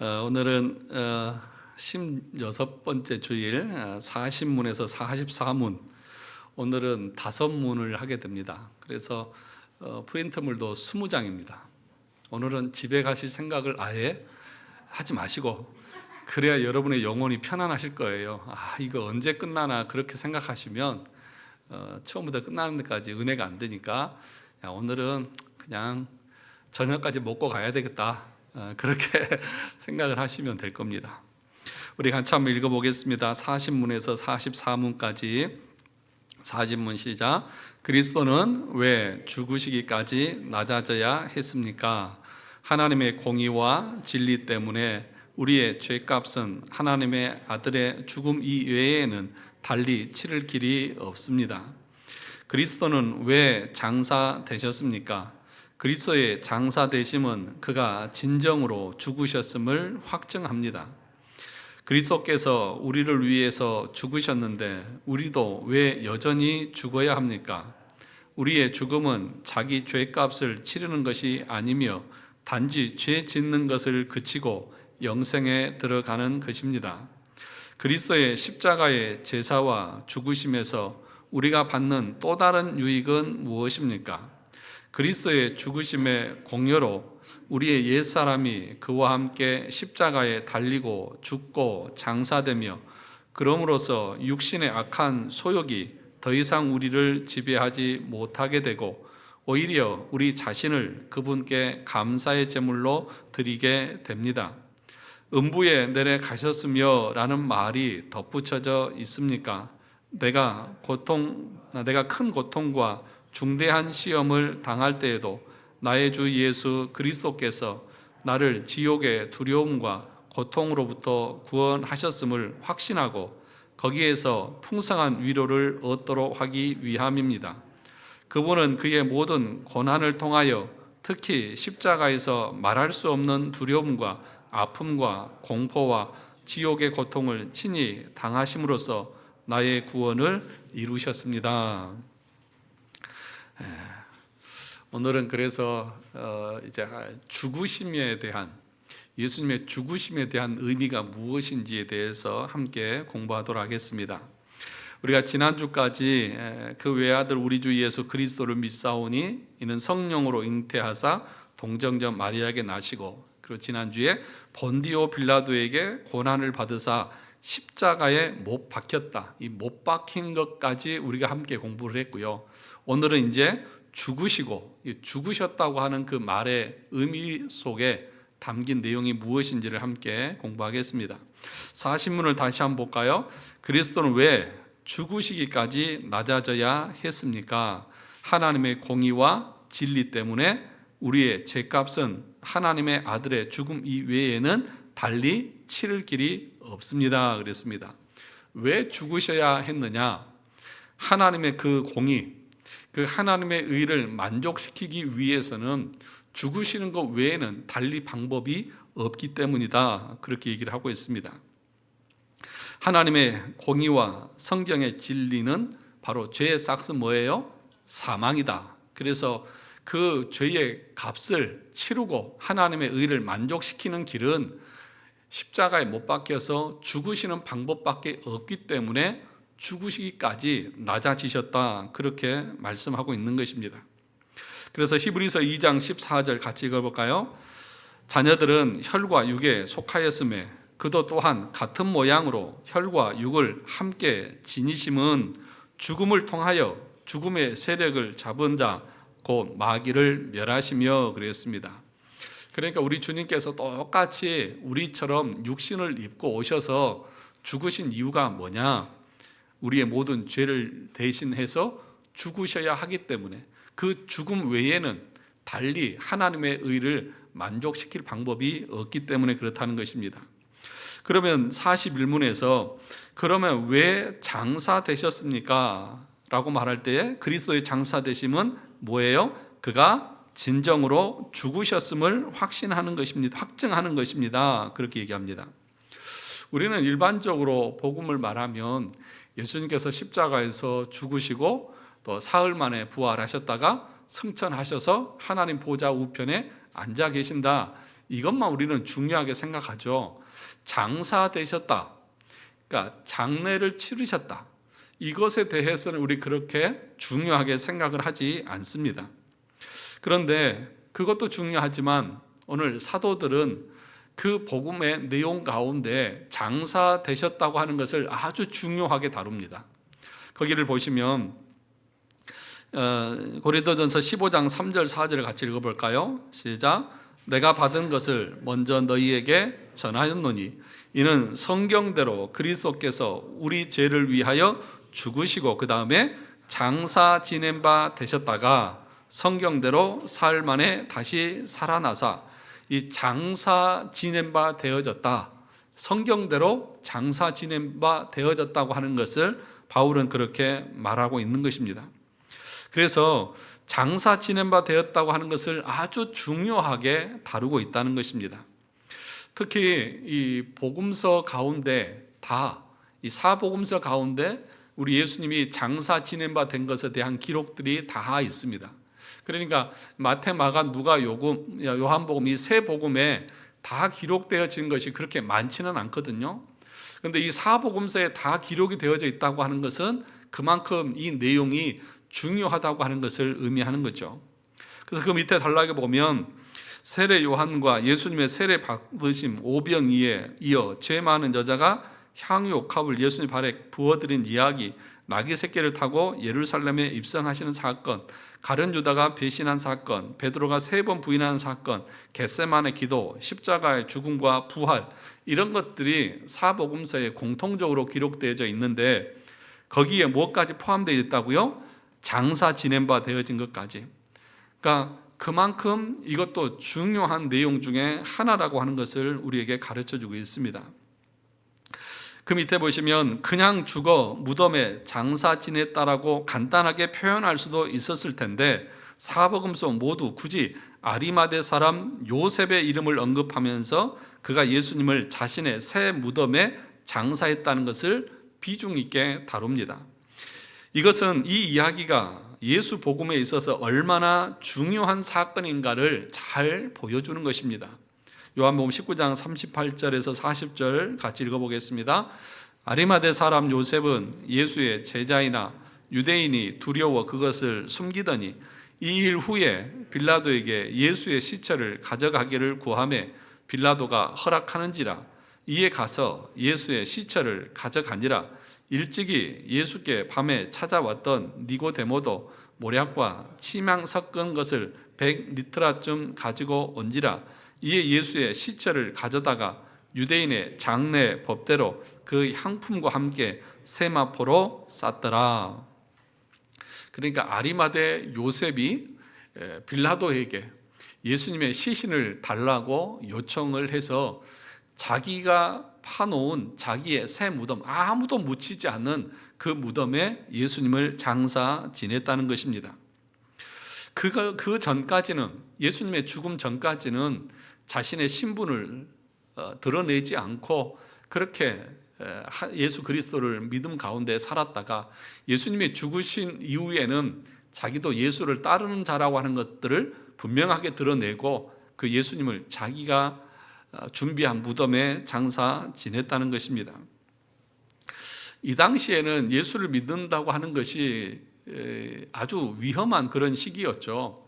오늘은 16번째 주일 40문에서 44문, 오늘은 5문을 하게 됩니다. 그래서 프린트물도 20장입니다. 오늘은 집에 가실 생각을 아예 하지 마시고, 그래야 여러분의 영혼이 편안하실 거예요. 이거 언제 끝나나 그렇게 생각하시면 처음부터 끝나는 데까지 은혜가 안 되니까, 오늘은 그냥 저녁까지 먹고 가야 되겠다, 그렇게 생각을 하시면 될 겁니다. 우리 같이 한번 읽어보겠습니다. 40문에서 44문까지. 40문 시작. 그리스도는 왜 죽으시기까지 낮아져야 했습니까? 하나님의 공의와 진리 때문에 우리의 죄값은 하나님의 아들의 죽음 이외에는 달리 치를 길이 없습니다. 그리스도는 왜 장사되셨습니까? 그리스도의 장사되심은 그가 진정으로 죽으셨음을 확증합니다. 그리스도께서 우리를 위해서 죽으셨는데 우리도 왜 여전히 죽어야 합니까? 우리의 죽음은 자기 죄값을 치르는 것이 아니며 단지 죄 짓는 것을 그치고 영생에 들어가는 것입니다. 그리스도의 십자가의 제사와 죽으심에서 우리가 받는 또 다른 유익은 무엇입니까? 그리스도의 죽으심의 공로로 우리의 옛사람이 그와 함께 십자가에 달리고 죽고 장사되며, 그럼으로써 육신의 악한 소욕이 더 이상 우리를 지배하지 못하게 되고 오히려 우리 자신을 그분께 감사의 제물로 드리게 됩니다. 음부에 내려가셨으며 라는 말이 덧붙여져 있습니까? 내가 큰 고통과 중대한 시험을 당할 때에도 나의 주 예수 그리스도께서 나를 지옥의 두려움과 고통으로부터 구원하셨음을 확신하고 거기에서 풍성한 위로를 얻도록 하기 위함입니다. 그분은 그의 모든 고난을 통하여 특히 십자가에서 말할 수 없는 두려움과 아픔과 공포와 지옥의 고통을 친히 당하심으로써 나의 구원을 이루셨습니다. 오늘은 그래서 이제 죽으심에 대한, 예수님의 죽으심에 대한 의미가 무엇인지에 대해서 함께 공부하도록 하겠습니다. 우리가 지난주까지 그 외아들 우리 주 예수 그리스도를 믿사오니 이는 성령으로 잉태하사 동정녀 마리아에게 나시고, 그리고 지난주에 본디오 빌라도에게 고난을 받으사 십자가에 못 박혔다, 이 못 박힌 것까지 우리가 함께 공부를 했고요. 오늘은 이제 죽으셨다고 하는 그 말의 의미 속에 담긴 내용이 무엇인지를 함께 공부하겠습니다. 40문을 다시 한번 볼까요? 그리스도는 왜 죽으시기까지 낮아져야 했습니까? 하나님의 공의와 진리 때문에 우리의 죄값은 하나님의 아들의 죽음 이외에는 달리 치를 길이 없습니다. 그랬습니다. 왜 죽으셔야 했느냐? 하나님의 그 공의, 그 하나님의 의를 만족시키기 위해서는 죽으시는 것 외에는 달리 방법이 없기 때문이다, 그렇게 얘기를 하고 있습니다. 하나님의 공의와 성경의 진리는 바로 죄의 싹은 뭐예요? 사망이다. 그래서 그 죄의 값을 치르고 하나님의 의를 만족시키는 길은 십자가에 못 박혀서 죽으시는 방법밖에 없기 때문에 죽으시기까지 낮아지셨다, 그렇게 말씀하고 있는 것입니다. 그래서 히브리서 2장 14절 같이 읽어볼까요? 자녀들은 혈과 육에 속하였음에 그도 또한 같은 모양으로 혈과 육을 함께 지니심은 죽음을 통하여 죽음의 세력을 잡은 자 곧 마귀를 멸하시며 그랬습니다. 그러니까 우리 주님께서 똑같이 우리처럼 육신을 입고 오셔서 죽으신 이유가 뭐냐? 우리의 모든 죄를 대신해서 죽으셔야 하기 때문에, 그 죽음 외에는 달리 하나님의 의를 만족시킬 방법이 없기 때문에 그렇다는 것입니다. 그러면 41문에서 그러면 왜 장사되셨습니까? 라고 말할 때 그리스도의 장사되심은 뭐예요? 그가 진정으로 죽으셨음을 확신하는 것입니다. 확증하는 것입니다. 그렇게 얘기합니다. 우리는 일반적으로 복음을 말하면 예수님께서 십자가에서 죽으시고 또 사흘 만에 부활하셨다가 승천하셔서 하나님 보좌 우편에 앉아 계신다, 이것만 우리는 중요하게 생각하죠. 장사 되셨다, 그러니까 장례를 치르셨다, 이것에 대해서는 우리 그렇게 중요하게 생각을 하지 않습니다. 그런데 그것도 중요하지만 오늘 사도들은 그 복음의 내용 가운데 장사 되셨다고 하는 것을 아주 중요하게 다룹니다. 거기를 보시면 고린도전서 15장 3절 4절을 같이 읽어볼까요? 시작. 내가 받은 것을 먼저 너희에게 전하였노니 이는 성경대로 그리스도께서 우리 죄를 위하여 죽으시고 그 다음에 장사 지낸 바 되셨다가 성경대로 사흘 만에 다시 살아나사, 이 장사 지낸 바 되어졌다, 성경대로 장사 지낸 바 되어졌다고 하는 것을 바울은 그렇게 말하고 있는 것입니다. 그래서 장사 지낸 바 되었다고 하는 것을 아주 중요하게 다루고 있다는 것입니다. 특히 이 복음서 가운데 이 사복음서 가운데 우리 예수님이 장사 지낸 바 된 것에 대한 기록들이 다 있습니다. 그러니까 마태, 마가, 누가, 요한복음 이 세 복음에 다 기록되어진 것이 그렇게 많지는 않거든요. 그런데 이 사복음서에 다 기록이 되어져 있다고 하는 것은 그만큼 이 내용이 중요하다고 하는 것을 의미하는 거죠. 그래서 그 밑에 단락에 보면 세례 요한과 예수님의 세례 받으심 오병이에 이어 죄 많은 여자가 향유 옥합을 예수님 발에 부어드린 이야기, 나귀 새끼를 타고 예루살렘에 입성하시는 사건, 가룟 유다가 배신한 사건, 베드로가 3번 부인하는 사건, 겟세마네 기도, 십자가의 죽음과 부활, 이런 것들이 사복음서에 공통적으로 기록되어져 있는데 거기에 뭐까지 포함되어 있다고요? 장사 지낸 바 되어진 것까지. 그러니까 그만큼 이것도 중요한 내용 중에 하나라고 하는 것을 우리에게 가르쳐주고 있습니다. 그 밑에 보시면 그냥 죽어 무덤에 장사 지냈다라고 간단하게 표현할 수도 있었을 텐데 사복음서 모두 굳이 아리마대 사람 요셉의 이름을 언급하면서 그가 예수님을 자신의 새 무덤에 장사했다는 것을 비중 있게 다룹니다. 이것은 이 이야기가 예수 복음에 있어서 얼마나 중요한 사건인가를 잘 보여주는 것입니다. 요한복음 19장 38절에서 40절 같이 읽어보겠습니다. 아리마대 사람 요셉은 예수의 제자이나 유대인이 두려워 그것을 숨기더니 이 일 후에 빌라도에게 예수의 시체를 가져가기를 구하매 빌라도가 허락하는지라 이에 가서 예수의 시체를 가져가니라. 일찍이 예수께 밤에 찾아왔던 니고데모도 모략과 침향 섞은 것을 100리트라쯤 가지고 온지라. 이에 예수의 시체를 가져다가 유대인의 장례 법대로 그 향품과 함께 세마포로 쌌더라. 그러니까 아리마대 요셉이 빌라도에게 예수님의 시신을 달라고 요청을 해서 자기가 파놓은 자기의 새 무덤, 아무도 묻히지 않는 그 무덤에 예수님을 장사 지냈다는 것입니다. 그 전까지는, 예수님의 죽음 전까지는 자신의 신분을 드러내지 않고 그렇게 예수 그리스도를 믿음 가운데 살았다가 예수님이 죽으신 이후에는 자기도 예수를 따르는 자라고 하는 것들을 분명하게 드러내고 그 예수님을 자기가 준비한 무덤에 장사 지냈다는 것입니다. 이 당시에는 예수를 믿는다고 하는 것이 아주 위험한 그런 시기였죠.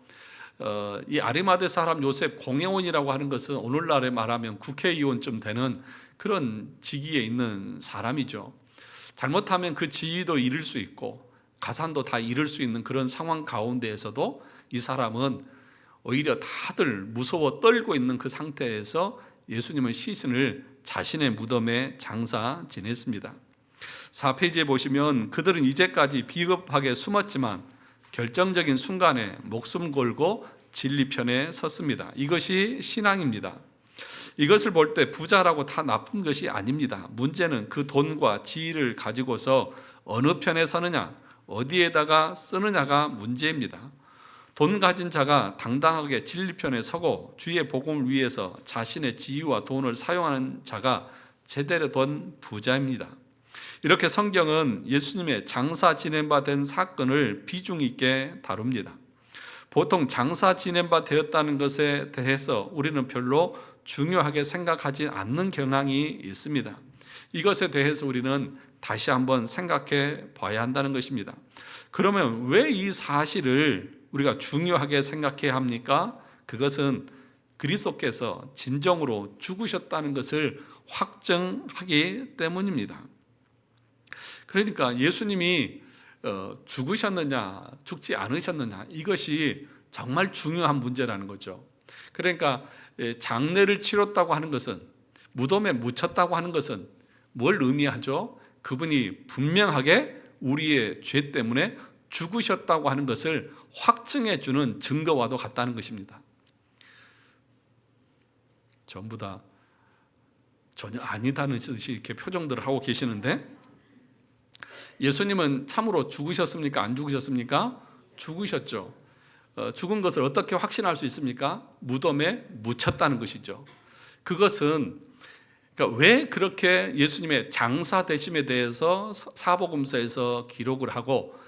이 아리마대 사람 요셉 공회원이라고 하는 것은 오늘날에 말하면 국회의원쯤 되는 그런 직위에 있는 사람이죠. 잘못하면 그 지위도 잃을 수 있고 가산도 다 잃을 수 있는 그런 상황 가운데에서도 이 사람은 오히려 다들 무서워 떨고 있는 그 상태에서 예수님의 시신을 자신의 무덤에 장사 지냈습니다. 4페이지에 보시면 그들은 이제까지 비겁하게 숨었지만 결정적인 순간에 목숨 걸고 진리 편에 섰습니다. 이것이 신앙입니다. 이것을 볼 때 부자라고 다 나쁜 것이 아닙니다. 문제는 그 돈과 지위를 가지고서 어느 편에 서느냐, 어디에다가 쓰느냐가 문제입니다. 돈 가진 자가 당당하게 진리 편에 서고 주의 복음을 위해서 자신의 지위와 돈을 사용하는 자가 제대로 된 부자입니다. 이렇게 성경은 예수님의 장사 지낸 바 된 사건을 비중 있게 다룹니다. 보통 장사 지낸 바 되었다는 것에 대해서 우리는 별로 중요하게 생각하지 않는 경향이 있습니다. 이것에 대해서 우리는 다시 한번 생각해 봐야 한다는 것입니다. 그러면 왜 이 사실을 우리가 중요하게 생각해야 합니까? 그것은 그리스도께서 진정으로 죽으셨다는 것을 확정하기 때문입니다. 그러니까 예수님이 죽으셨느냐 죽지 않으셨느냐, 이것이 정말 중요한 문제라는 거죠. 그러니까 장례를 치렀다고 하는 것은, 무덤에 묻혔다고 하는 것은 뭘 의미하죠? 그분이 분명하게 우리의 죄 때문에 죽으셨다고 하는 것을 확증해 주는 증거와도 같다는 것입니다. 전부 다 전혀 아니다는 듯이 이렇게 표정들을 하고 계시는데, 예수님은 참으로 죽으셨습니까? 안 죽으셨습니까? 죽으셨죠. 죽은 것을 어떻게 확신할 수 있습니까? 무덤에 묻혔다는 것이죠. 그것은 그러니까 왜 그렇게 예수님의 장사되심에 대해서 사복음서에서 기록을 하고,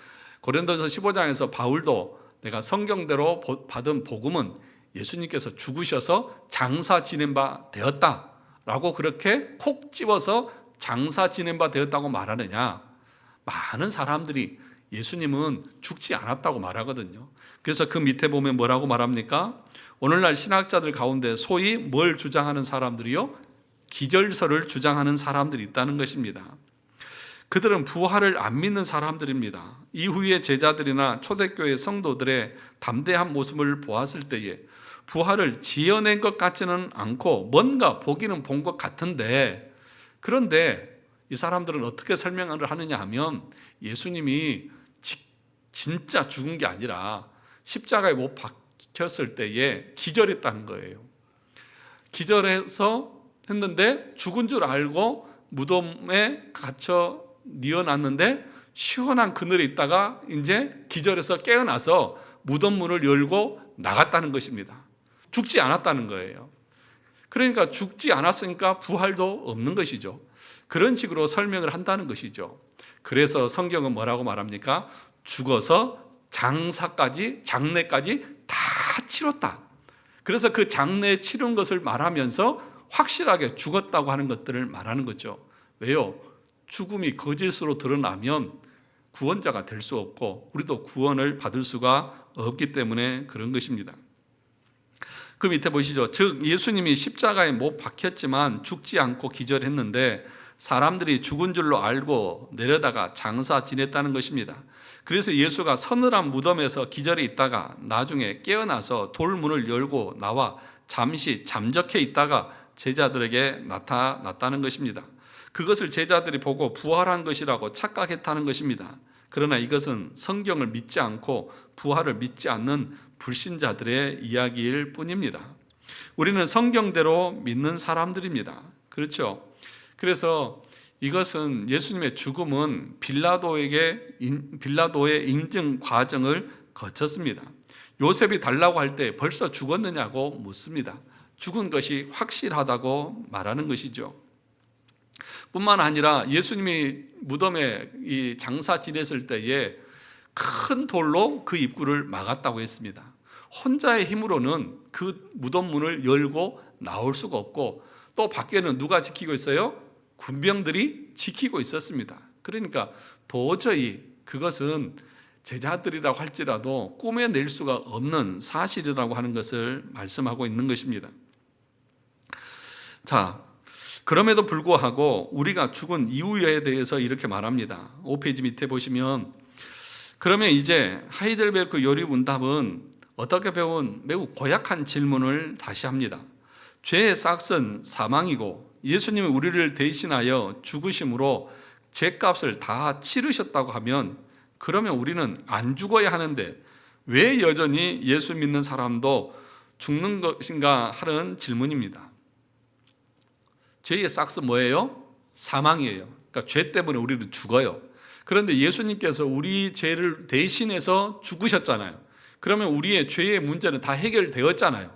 고린도전서 15장에서 바울도 내가 성경대로 받은 복음은 예수님께서 죽으셔서 장사 지낸 바 되었다라고 그렇게 콕 집어서 장사 지낸 바 되었다고 말하느냐? 많은 사람들이 예수님은 죽지 않았다고 말하거든요. 그래서 그 밑에 보면 뭐라고 말합니까? 오늘날 신학자들 가운데 소위 뭘 주장하는 사람들이요? 기절설을 주장하는 사람들이 있다는 것입니다. 그들은 부활을 안 믿는 사람들입니다. 이후의 제자들이나 초대교회 성도들의 담대한 모습을 보았을 때에 부활을 지어낸 것 같지는 않고 뭔가 보기는 본 것 같은데, 그런데 이 사람들은 어떻게 설명을 하느냐 하면, 예수님이 진짜 죽은 게 아니라 십자가에 못 박혔을 때에 기절했다는 거예요. 기절해서 했는데 죽은 줄 알고 무덤에 갇혀 뉘어놨는데 시원한 그늘에 있다가 이제 기절해서 깨어나서 무덤 문을 열고 나갔다는 것입니다. 죽지 않았다는 거예요. 그러니까 죽지 않았으니까 부활도 없는 것이죠. 그런 식으로 설명을 한다는 것이죠. 그래서 성경은 뭐라고 말합니까? 죽어서 장례까지 다 치렀다. 그래서 그 장례 치른 것을 말하면서 확실하게 죽었다고 하는 것들을 말하는 거죠. 왜요? 죽음이 거짓으로 드러나면 구원자가 될 수 없고 우리도 구원을 받을 수가 없기 때문에 그런 것입니다. 그 밑에 보시죠. 즉 예수님이 십자가에 못 박혔지만 죽지 않고 기절했는데 사람들이 죽은 줄로 알고 내려다가 장사 지냈다는 것입니다. 그래서 예수가 서늘한 무덤에서 기절해 있다가 나중에 깨어나서 돌문을 열고 나와 잠시 잠적해 있다가 제자들에게 나타났다는 것입니다. 그것을 제자들이 보고 부활한 것이라고 착각했다는 것입니다. 그러나 이것은 성경을 믿지 않고 부활을 믿지 않는 불신자들의 이야기일 뿐입니다. 우리는 성경대로 믿는 사람들입니다. 그렇죠? 그래서 이것은 예수님의 죽음은 빌라도의 인증 과정을 거쳤습니다. 요셉이 달라고 할 때 벌써 죽었느냐고 묻습니다. 죽은 것이 확실하다고 말하는 것이죠. 뿐만 아니라 예수님이 무덤에 이 장사 지냈을 때에 큰 돌로 그 입구를 막았다고 했습니다. 혼자의 힘으로는 그 무덤 문을 열고 나올 수가 없고, 또 밖에는 누가 지키고 있어요? 군병들이 지키고 있었습니다. 그러니까 도저히 그것은 제자들이라고 할지라도 꾸며낼 수가 없는 사실이라고 하는 것을 말씀하고 있는 것입니다. 자, 그럼에도 불구하고 우리가 죽은 이유에 대해서 이렇게 말합니다. 5페이지 밑에 보시면, 그러면 이제 하이델베르크 요리문답은 어떻게 배운 매우 고약한 질문을 다시 합니다. 죄의 싹은 사망이고 예수님이 우리를 대신하여 죽으심으로 죄값을 다 치르셨다고 하면, 그러면 우리는 안 죽어야 하는데 왜 여전히 예수 믿는 사람도 죽는 것인가 하는 질문입니다. 죄의 싹은 뭐예요? 사망이에요. 그러니까 죄 때문에 우리는 죽어요. 그런데 예수님께서 우리 죄를 대신해서 죽으셨잖아요. 그러면 우리의 죄의 문제는 다 해결되었잖아요.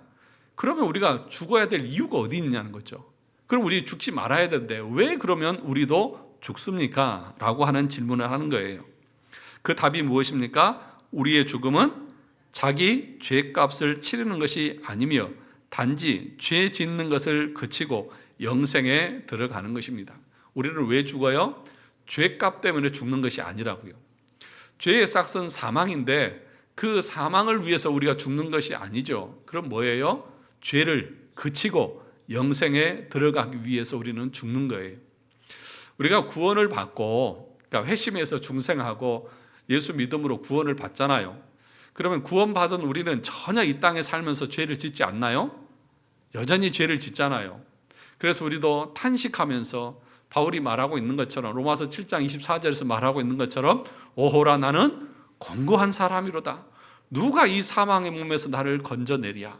그러면 우리가 죽어야 될 이유가 어디 있냐는 거죠. 그럼 우리 죽지 말아야 되는데 왜 그러면 우리도 죽습니까? 라고 하는 질문을 하는 거예요. 그 답이 무엇입니까? 우리의 죽음은 자기 죄값을 치르는 것이 아니며 단지 죄 짓는 것을 그치고 영생에 들어가는 것입니다. 우리는 왜 죽어요? 죄값 때문에 죽는 것이 아니라고요. 죄의 싹은 사망인데 그 사망을 위해서 우리가 죽는 것이 아니죠. 그럼 뭐예요? 죄를 그치고 영생에 들어가기 위해서 우리는 죽는 거예요. 우리가 구원을 받고, 그러니까 회심해서 중생하고 예수 믿음으로 구원을 받잖아요. 그러면 구원받은 우리는 전혀 이 땅에 살면서 죄를 짓지 않나요? 여전히 죄를 짓잖아요. 그래서 우리도 탄식하면서 바울이 말하고 있는 것처럼, 로마서 7장 24절에서 말하고 있는 것처럼, 오호라 나는 권고한 사람이로다. 누가 이 사망의 몸에서 나를 건져내랴.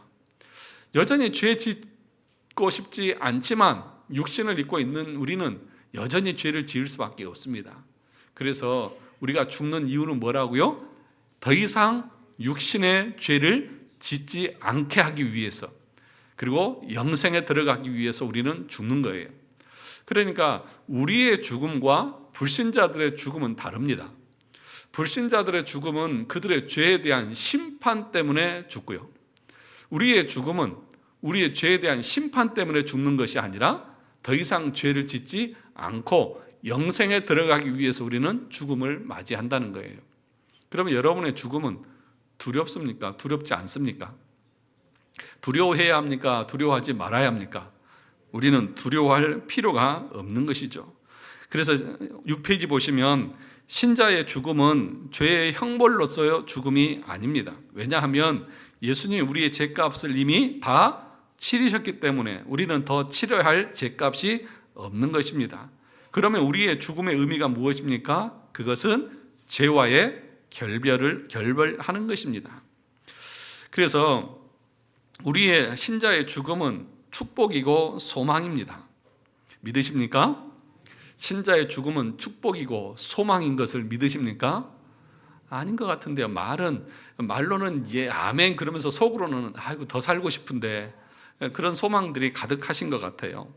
여전히 죄 짓고 싶지 않지만 육신을 입고 있는 우리는 여전히 죄를 지을 수밖에 없습니다. 그래서 우리가 죽는 이유는 뭐라고요? 더 이상 육신의 죄를 짓지 않게 하기 위해서, 그리고 영생에 들어가기 위해서 우리는 죽는 거예요. 그러니까 우리의 죽음과 불신자들의 죽음은 다릅니다. 불신자들의 죽음은 그들의 죄에 대한 심판 때문에 죽고요. 우리의 죽음은 우리의 죄에 대한 심판 때문에 죽는 것이 아니라 더 이상 죄를 짓지 않고 영생에 들어가기 위해서 우리는 죽음을 맞이한다는 거예요. 그러면 여러분의 죽음은 두렵습니까? 두렵지 않습니까? 두려워해야 합니까? 두려워하지 말아야 합니까? 우리는 두려워할 필요가 없는 것이죠. 그래서 6페이지 보시면 신자의 죽음은 죄의 형벌로서의 죽음이 아닙니다. 왜냐하면 예수님이 우리의 죄값을 이미 다 치르셨기 때문에 우리는 더 치러야 할 죄값이 없는 것입니다. 그러면 우리의 죽음의 의미가 무엇입니까? 그것은 죄와의 결별하는 것입니다. 그래서 우리의 신자의 죽음은 축복이고 소망입니다. 믿으십니까? 신자의 죽음은 축복이고 소망인 것을 믿으십니까? 아닌 것 같은데요. 말로는 예, 아멘 그러면서 속으로는 아이고 더 살고 싶은데 그런 소망들이 가득하신 것 같아요.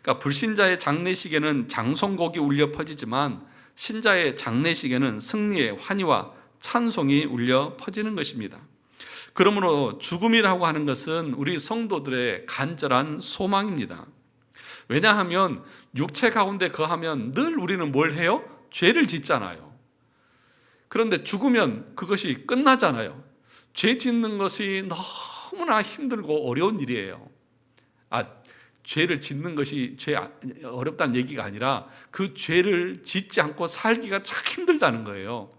그러니까 불신자의 장례식에는 장송곡이 울려 퍼지지만 신자의 장례식에는 승리의 환희와 찬송이 울려 퍼지는 것입니다. 그러므로 죽음이라고 하는 것은 우리 성도들의 간절한 소망입니다. 왜냐하면 육체 가운데 거하면 늘 우리는 뭘 해요? 죄를 짓잖아요. 그런데 죽으면 그것이 끝나잖아요. 죄 짓는 것이 너무나 힘들고 어려운 일이에요. 죄를 짓는 것이 어렵다는 얘기가 아니라 그 죄를 짓지 않고 살기가 참 힘들다는 거예요.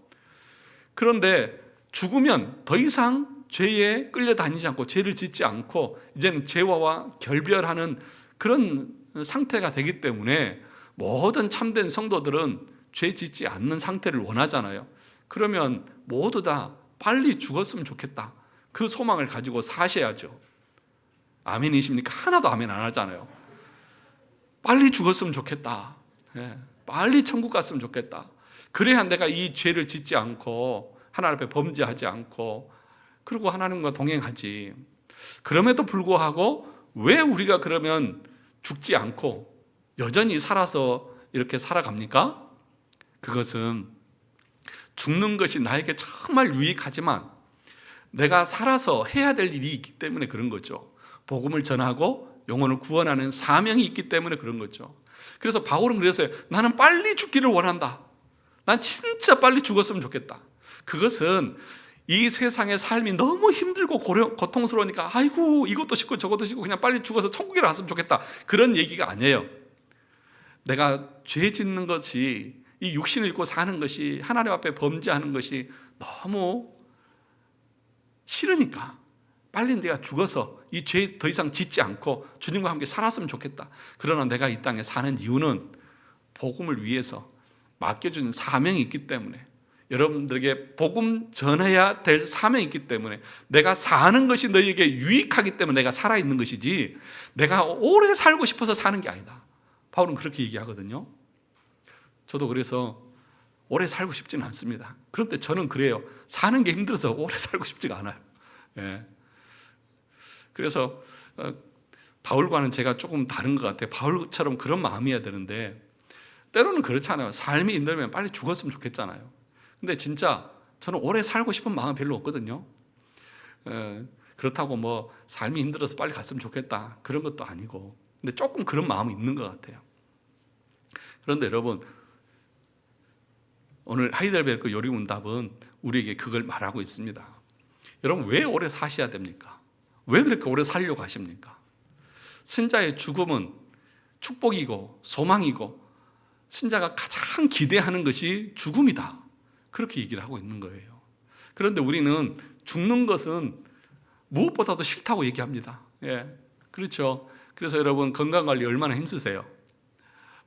그런데 죽으면 더 이상 죄에 끌려다니지 않고 죄를 짓지 않고 이제는 죄와 결별하는 그런 상태가 되기 때문에 모든 참된 성도들은 죄 짓지 않는 상태를 원하잖아요. 그러면 모두 다 빨리 죽었으면 좋겠다. 그 소망을 가지고 사셔야죠. 아멘이십니까? 하나도 아멘 안 하잖아요. 빨리 죽었으면 좋겠다. 빨리 천국 갔으면 좋겠다. 그래야 내가 이 죄를 짓지 않고 하나님 앞에 범죄하지 않고 그리고 하나님과 동행하지. 그럼에도 불구하고 왜 우리가 그러면 죽지 않고 여전히 살아서 이렇게 살아갑니까? 그것은 죽는 것이 나에게 정말 유익하지만 내가 살아서 해야 될 일이 있기 때문에 그런 거죠. 복음을 전하고 영혼을 구원하는 사명이 있기 때문에 그런 거죠. 그래서 바울은 그랬어요. 나는 빨리 죽기를 원한다. 난 진짜 빨리 죽었으면 좋겠다. 그것은 이 세상의 삶이 너무 힘들고 고통스러우니까 아이고 이것도 싫고 저것도 싫고 그냥 빨리 죽어서 천국에 갔으면 좋겠다. 그런 얘기가 아니에요. 내가 죄 짓는 것이, 이 육신을 입고 사는 것이, 하나님 앞에 범죄하는 것이 너무 싫으니까 빨리 내가 죽어서 이 죄 더 이상 짓지 않고 주님과 함께 살았으면 좋겠다. 그러나 내가 이 땅에 사는 이유는 복음을 위해서 맡겨준 사명이 있기 때문에, 여러분들에게 복음 전해야 될 사명이 있기 때문에, 내가 사는 것이 너희에게 유익하기 때문에 내가 살아있는 것이지 내가 오래 살고 싶어서 사는 게 아니다. 바울은 그렇게 얘기하거든요. 저도 그래서 오래 살고 싶지는 않습니다. 그런데 저는 그래요. 사는 게 힘들어서 오래 살고 싶지가 않아요. 예. 그래서 바울과는 제가 조금 다른 것 같아요. 바울처럼 그런 마음이어야 되는데 때로는 그렇잖아요. 삶이 힘들면 빨리 죽었으면 좋겠잖아요. 근데 진짜 저는 오래 살고 싶은 마음은 별로 없거든요. 그렇다고 뭐 삶이 힘들어서 빨리 갔으면 좋겠다 그런 것도 아니고, 근데 조금 그런 마음이 있는 것 같아요. 그런데 여러분, 오늘 하이델베르크 요리문답은 우리에게 그걸 말하고 있습니다. 여러분, 왜 오래 사셔야 됩니까? 왜 그렇게 오래 살려고 하십니까? 신자의 죽음은 축복이고 소망이고 신자가 가장 기대하는 것이 죽음이다, 그렇게 얘기를 하고 있는 거예요. 그런데 우리는 죽는 것은 무엇보다도 싫다고 얘기합니다. 그렇죠. 그래서 여러분, 건강관리 얼마나 힘쓰세요?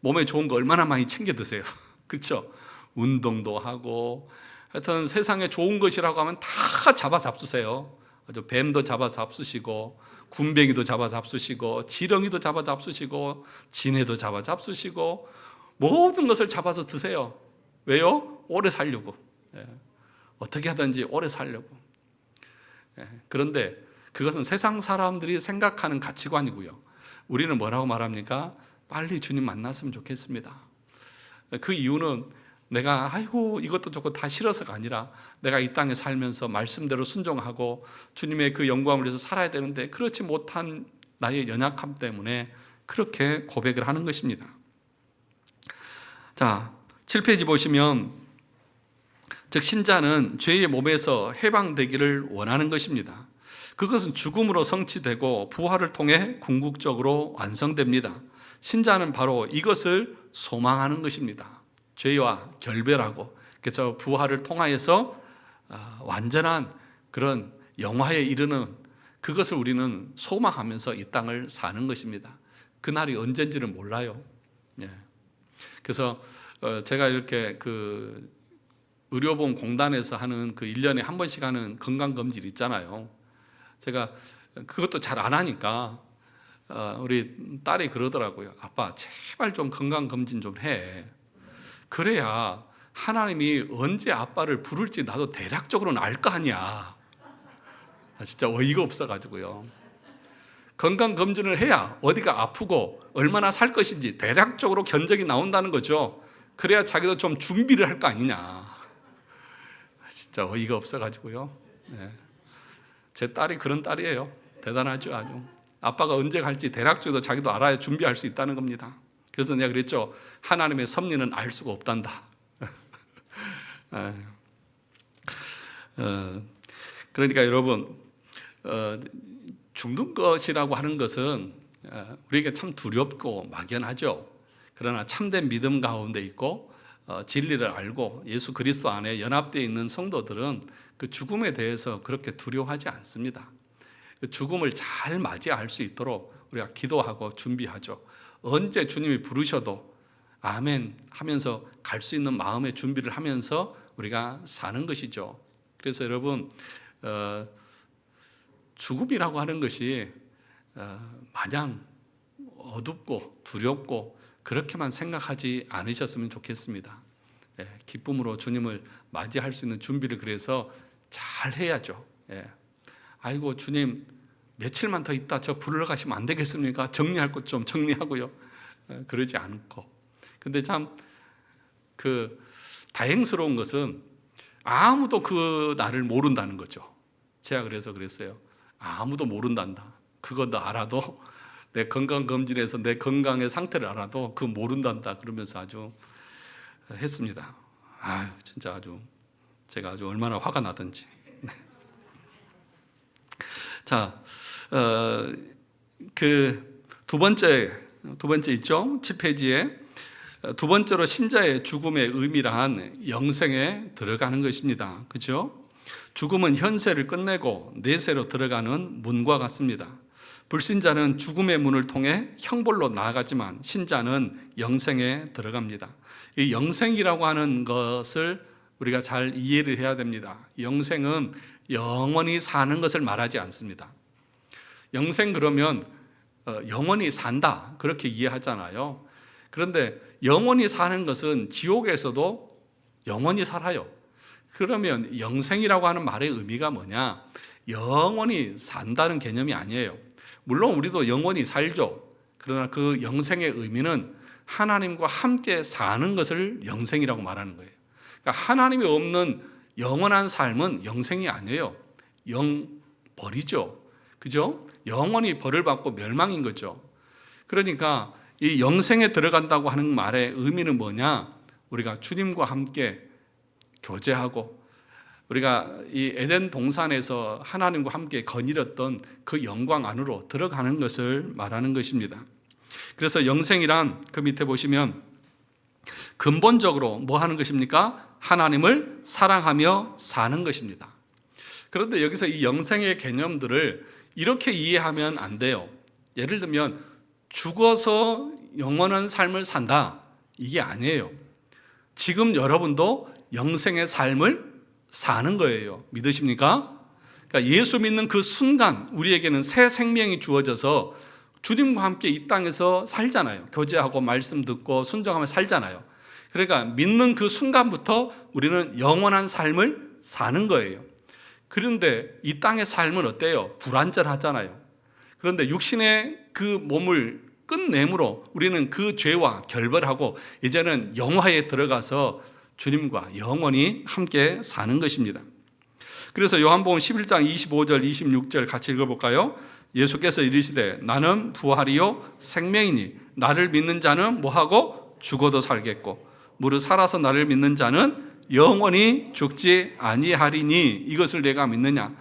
몸에 좋은 거 얼마나 많이 챙겨 드세요? 그렇죠. 운동도 하고, 하여튼 세상에 좋은 것이라고 하면 다 잡아 잡수세요. 아주 뱀도 잡아 잡수시고, 군뱅이도 잡아 잡수시고, 지렁이도 잡아 잡수시고, 지네도 잡아 잡수시고, 모든 것을 잡아서 드세요. 왜요? 오래 살려고. 어떻게 하든지 오래 살려고. 그런데 그것은 세상 사람들이 생각하는 가치관이고요. 우리는 뭐라고 말합니까? 빨리 주님 만났으면 좋겠습니다. 그 이유는 내가 아이고 이것도 저것도 다 싫어서가 아니라 내가 이 땅에 살면서 말씀대로 순종하고 주님의 그 영광을 위해서 살아야 되는데 그렇지 못한 나의 연약함 때문에 그렇게 고백을 하는 것입니다. 자, 7페이지 보시면, 즉 신자는 죄의 몸에서 해방되기를 원하는 것입니다. 그것은 죽음으로 성취되고 부활을 통해 궁극적으로 완성됩니다. 신자는 바로 이것을 소망하는 것입니다. 죄와 결별하고, 그래서 부활을 통하여서 완전한 그런 영화에 이르는 그것을 우리는 소망하면서 이 땅을 사는 것입니다. 그날이 언젠지는 몰라요. 그래서 제가 이렇게 그 의료보험 공단에서 하는 그 1년에 한 번씩 하는 건강검진 있잖아요. 제가 그것도 잘 안 하니까 우리 딸이 그러더라고요. 아빠 제발 좀 건강검진 좀 해. 그래야 하나님이 언제 아빠를 부를지 나도 대략적으로는 알 거 아니야. 진짜 어이가 없어가지고요. 건강검진을 해야 어디가 아프고 얼마나 살 것인지 대략적으로 견적이 나온다는 거죠. 그래야 자기도 좀 준비를 할 거 아니냐. 진짜 어이가 없어가지고요. 제 딸이 그런 딸이에요. 대단하죠, 아주. 아빠가 언제 갈지 대략적으로 자기도 알아야 준비할 수 있다는 겁니다. 그래서 내가 그랬죠. 하나님의 섭리는 알 수가 없단다. 그러니까 여러분, 죽는 것이라고 하는 것은 우리에게 참 두렵고 막연하죠. 그러나 참된 믿음 가운데 있고 진리를 알고 예수 그리스도 안에 연합되어 있는 성도들은 그 죽음에 대해서 그렇게 두려워하지 않습니다. 그 죽음을 잘 맞이할 수 있도록 우리가 기도하고 준비하죠. 언제 주님이 부르셔도 아멘 하면서 갈 수 있는 마음의 준비를 하면서 우리가 사는 것이죠. 그래서 여러분, 죽음이라고 하는 것이 마냥 어둡고 두렵고 그렇게만 생각하지 않으셨으면 좋겠습니다. 기쁨으로 주님을 맞이할 수 있는 준비를 그래서 잘 해야죠. 아이고 주님 며칠만 더 있다 저 불러 가시면 안 되겠습니까? 정리할 것 좀 정리하고요. 그러지 않고. 근데 참 그 다행스러운 것은 아무도 그 나를 모른다는 거죠. 제가 그래서 그랬어요. 아무도 모른단다. 그것도 알아도 내 건강검진에서 내 건강의 상태를 알아도 그거 모른단다. 그러면서 아주 했습니다. 진짜 아주 제가 아주 얼마나 화가 나든지. 자, 그 두 번째 있죠? 7페이지에 두 번째로 신자의 죽음의 의미란 영생에 들어가는 것입니다. 그렇죠? 죽음은 현세를 끝내고 내세로 들어가는 문과 같습니다. 불신자는 죽음의 문을 통해 형벌로 나아가지만 신자는 영생에 들어갑니다. 이 영생이라고 하는 것을 우리가 잘 이해를 해야 됩니다. 영생은 영원히 사는 것을 말하지 않습니다. 영생 그러면 영원히 산다 그렇게 이해하잖아요. 그런데 영원히 사는 것은 지옥에서도 영원히 살아요. 그러면 영생이라고 하는 말의 의미가 뭐냐? 영원히 산다는 개념이 아니에요. 물론 우리도 영원히 살죠. 그러나 그 영생의 의미는 하나님과 함께 사는 것을 영생이라고 말하는 거예요. 그러니까 하나님이 없는 영원한 삶은 영생이 아니에요. 벌이죠. 그죠? 영원히 벌을 받고 멸망인 거죠. 그러니까 이 영생에 들어간다고 하는 말의 의미는 뭐냐? 우리가 주님과 함께 교제하고 우리가 이 에덴 동산에서 하나님과 함께 거닐었던 그 영광 안으로 들어가는 것을 말하는 것입니다. 그래서 영생이란 그 밑에 보시면 근본적으로 뭐 하는 것입니까? 하나님을 사랑하며 사는 것입니다. 그런데 여기서 이 영생의 개념들을 이렇게 이해하면 안 돼요. 예를 들면 죽어서 영원한 삶을 산다, 이게 아니에요. 지금 여러분도 영생의 삶을 사는 거예요. 믿으십니까? 그러니까 예수 믿는 그 순간 우리에게는 새 생명이 주어져서 주님과 함께 이 땅에서 살잖아요. 교제하고 말씀 듣고 순종하며 살잖아요. 그러니까 믿는 그 순간부터 우리는 영원한 삶을 사는 거예요. 그런데 이 땅의 삶은 어때요? 불완전하잖아요. 그런데 육신의 그 몸을 끝내므로 우리는 그 죄와 결별하고 이제는 영화에 들어가서 주님과 영원히 함께 사는 것입니다. 그래서 요한복음 11장 25절 26절 같이 읽어볼까요? 예수께서 이르시되 나는 부활이요 생명이니 나를 믿는 자는 뭐하고 죽어도 살겠고 무릇 살아서 나를 믿는 자는 영원히 죽지 아니하리니 이것을 내가 믿느냐.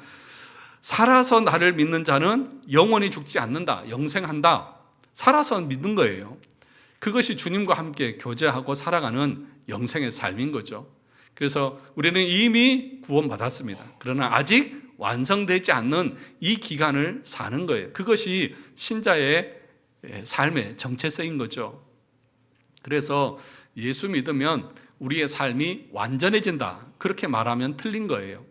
살아서 나를 믿는 자는 영원히 죽지 않는다, 영생한다. 살아서 믿는 거예요. 그것이 주님과 함께 교제하고 살아가는 영생의 삶인 거죠. 그래서 우리는 이미 구원받았습니다. 그러나 아직 완성되지 않는 이 기간을 사는 거예요. 그것이 신자의 삶의 정체성인 거죠. 그래서 예수 믿으면 우리의 삶이 완전해진다, 그렇게 말하면 틀린 거예요.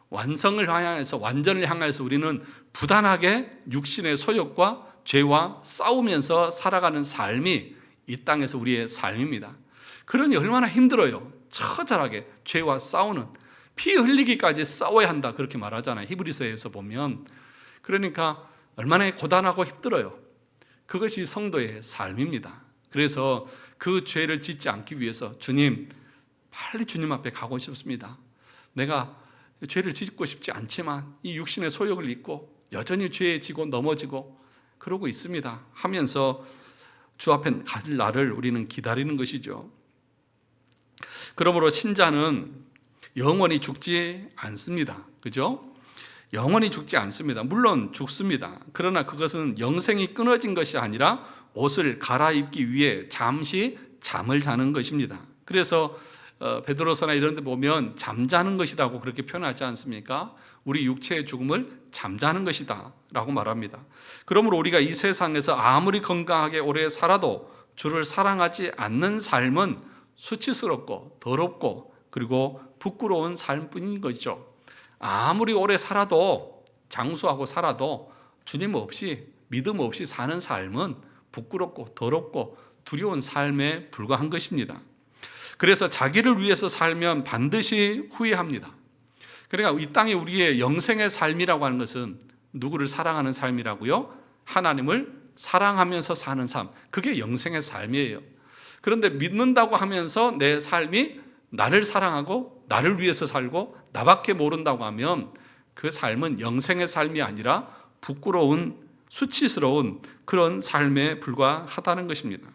완성을 향해서, 완전을 향해서 우리는 부단하게 육신의 소욕과 죄와 싸우면서 살아가는 삶이 이 땅에서 우리의 삶입니다. 그러니 얼마나 힘들어요. 처절하게 죄와 싸우는, 피 흘리기까지 싸워야 한다, 그렇게 말하잖아요. 히브리서에서 보면. 그러니까 얼마나 고단하고 힘들어요. 그것이 성도의 삶입니다. 그래서 그 죄를 짓지 않기 위해서 주님, 빨리 주님 앞에 가고 싶습니다. 내가 죄를 짓고 싶지 않지만 이 육신의 소욕을 잊고 여전히 죄에 지고 넘어지고 그러고 있습니다 하면서 주 앞에 갈 날을 우리는 기다리는 것이죠. 그러므로 신자는 영원히 죽지 않습니다. 그죠? 영원히 죽지 않습니다. 물론 죽습니다. 그러나 그것은 영생이 끊어진 것이 아니라 옷을 갈아입기 위해 잠시 잠을 자는 것입니다. 그래서 베드로서나 이런 데 보면 잠자는 것이라고 그렇게 표현하지 않습니까? 우리 육체의 죽음을 잠자는 것이다 라고 말합니다. 그러므로 우리가 이 세상에서 아무리 건강하게 오래 살아도 주를 사랑하지 않는 삶은 수치스럽고 더럽고 그리고 부끄러운 삶뿐인 거죠. 아무리 오래 살아도, 장수하고 살아도 주님 없이, 믿음 없이 사는 삶은 부끄럽고 더럽고 두려운 삶에 불과한 것입니다. 그래서 자기를 위해서 살면 반드시 후회합니다. 그러니까 이 땅에 우리의 영생의 삶이라고 하는 것은 누구를 사랑하는 삶이라고요? 하나님을 사랑하면서 사는 삶, 그게 영생의 삶이에요. 그런데 믿는다고 하면서 내 삶이 나를 사랑하고 나를 위해서 살고 나밖에 모른다고 하면 그 삶은 영생의 삶이 아니라 부끄러운, 수치스러운 그런 삶에 불과하다는 것입니다.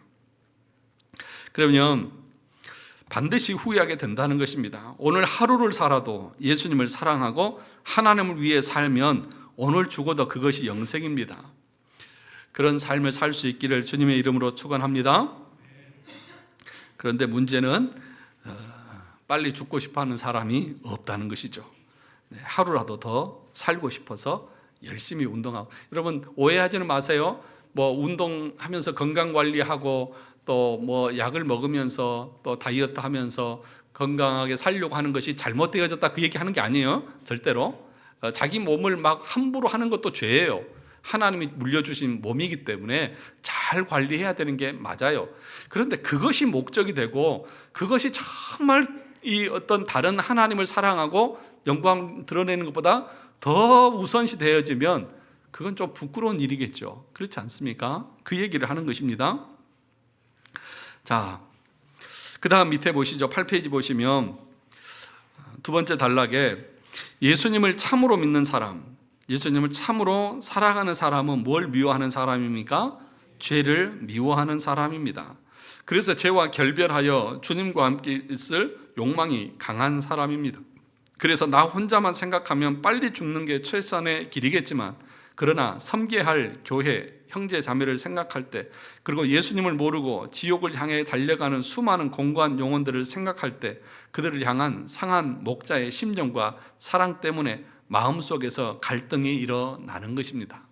그러면 반드시 후회하게 된다는 것입니다. 오늘 하루를 살아도 예수님을 사랑하고 하나님을 위해 살면 오늘 죽어도 그것이 영생입니다. 그런 삶을 살 수 있기를 주님의 이름으로 축원합니다. 그런데 문제는 빨리 죽고 싶어하는 사람이 없다는 것이죠. 하루라도 더 살고 싶어서 열심히 운동하고. 여러분 오해하지는 마세요. 뭐 운동하면서 건강 관리하고 또 뭐 약을 먹으면서 또 다이어트 하면서 건강하게 살려고 하는 것이 잘못되어졌다, 그 얘기하는 게 아니에요. 절대로. 자기 몸을 막 함부로 하는 것도 죄예요. 하나님이 물려주신 몸이기 때문에 잘 관리해야 되는 게 맞아요. 그런데 그것이 목적이 되고 그것이 정말 이 어떤 다른 하나님을 사랑하고 영광 드러내는 것보다 더 우선시 되어지면 그건 좀 부끄러운 일이겠죠. 그렇지 않습니까? 그 얘기를 하는 것입니다. 자, 그 다음 밑에 보시죠. 8페이지 보시면 두 번째 단락에 예수님을 참으로 믿는 사람, 예수님을 참으로 살아가는 사람은 뭘 미워하는 사람입니까? 죄를 미워하는 사람입니다. 그래서 죄와 결별하여 주님과 함께 있을 욕망이 강한 사람입니다. 그래서 나 혼자만 생각하면 빨리 죽는 게 최선의 길이겠지만, 그러나 섬겨야 할 교회, 형제 자매를 생각할 때, 그리고 예수님을 모르고 지옥을 향해 달려가는 수많은 공고한 영혼들을 생각할 때, 그들을 향한 상한 목자의 심정과 사랑 때문에 마음속에서 갈등이 일어나는 것입니다.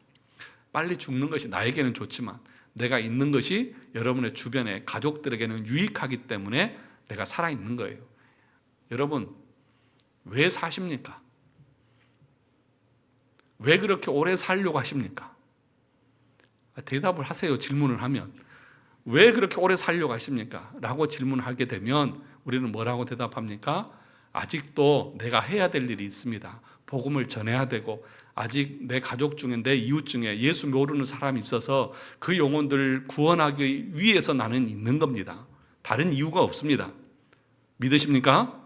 빨리 죽는 것이 나에게는 좋지만 내가 있는 것이 여러분의 주변의 가족들에게는 유익하기 때문에 내가 살아있는 거예요. 여러분, 왜 사십니까? 왜 그렇게 오래 살려고 하십니까? 대답을 하세요. 질문을 하면. 왜 그렇게 오래 살려고 하십니까? 라고 질문하게 되면 우리는 뭐라고 대답합니까? 아직도 내가 해야 될 일이 있습니다. 복음을 전해야 되고, 아직 내 가족 중에, 내 이웃 중에 예수 모르는 사람이 있어서 그 영혼들을 구원하기 위해서 나는 있는 겁니다. 다른 이유가 없습니다. 믿으십니까?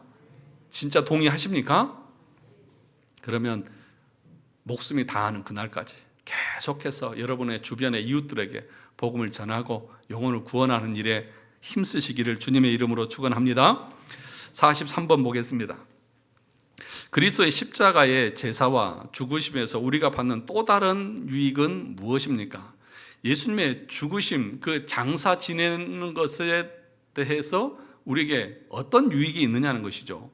진짜 동의하십니까? 그러면 목숨이 다하는 그날까지 계속해서 여러분의 주변의 이웃들에게 복음을 전하고 영혼을 구원하는 일에 힘쓰시기를 주님의 이름으로 축원합니다. 43번 보겠습니다. 그리스도의 십자가의 제사와 죽으심에서 우리가 받는 또 다른 유익은 무엇입니까? 예수님의 죽으심, 그 장사 지내는 것에 대해서 우리에게 어떤 유익이 있느냐는 것이죠.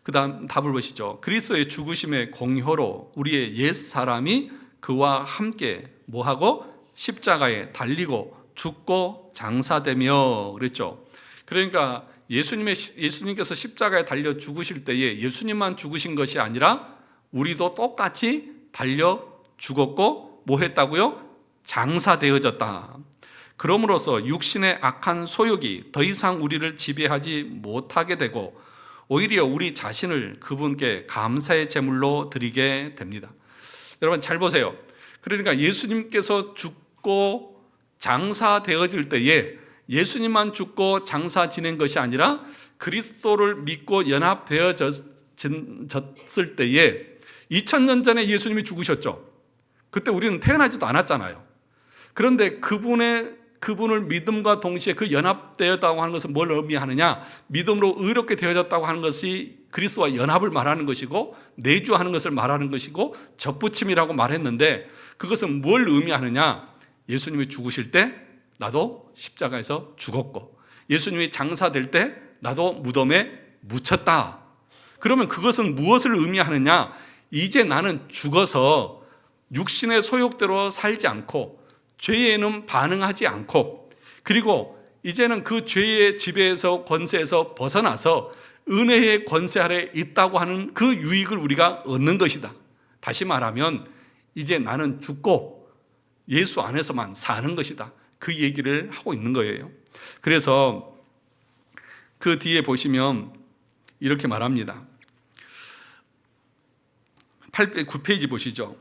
그 다음 답을 보시죠. 그리스도의 죽으심의 공효로 우리의 옛사람이 그와 함께 뭐하고? 십자가에 달리고 죽고 장사되며 그랬죠. 그러니까 예수님께서 십자가에 달려 죽으실 때에 예수님만 죽으신 것이 아니라 우리도 똑같이 달려 죽었고 뭐 했다고요? 장사되어졌다. 그럼으로써 육신의 악한 소욕이 더 이상 우리를 지배하지 못하게 되고 오히려 우리 자신을 그분께 감사의 제물로 드리게 됩니다. 여러분 잘 보세요. 그러니까 예수님께서 죽고 장사되어질 때에 예수님만 죽고 장사 지낸 것이 아니라 그리스도를 믿고 연합되어졌을 때에 2000년 전에 예수님이 죽으셨죠. 그때 우리는 태어나지도 않았잖아요. 그런데 그분을 믿음과 동시에 그 연합되었다고 하는 것은 뭘 의미하느냐? 믿음으로 의롭게 되어졌다고 하는 것이 그리스도와 연합을 말하는 것이고 내주하는 것을 말하는 것이고 접붙임이라고 말했는데 그것은 뭘 의미하느냐? 예수님이 죽으실 때 나도 십자가에서 죽었고 예수님이 장사될 때 나도 무덤에 묻혔다. 그러면 그것은 무엇을 의미하느냐? 이제 나는 죽어서 육신의 소욕대로 살지 않고 죄에는 반응하지 않고 그리고 이제는 그 죄의 지배에서 권세에서 벗어나서 은혜의 권세 아래 있다고 하는 그 유익을 우리가 얻는 것이다. 다시 말하면 이제 나는 죽고 예수 안에서만 사는 것이다. 그 얘기를 하고 있는 거예요. 그래서 그 뒤에 보시면 이렇게 말합니다. 9페이지 보시죠.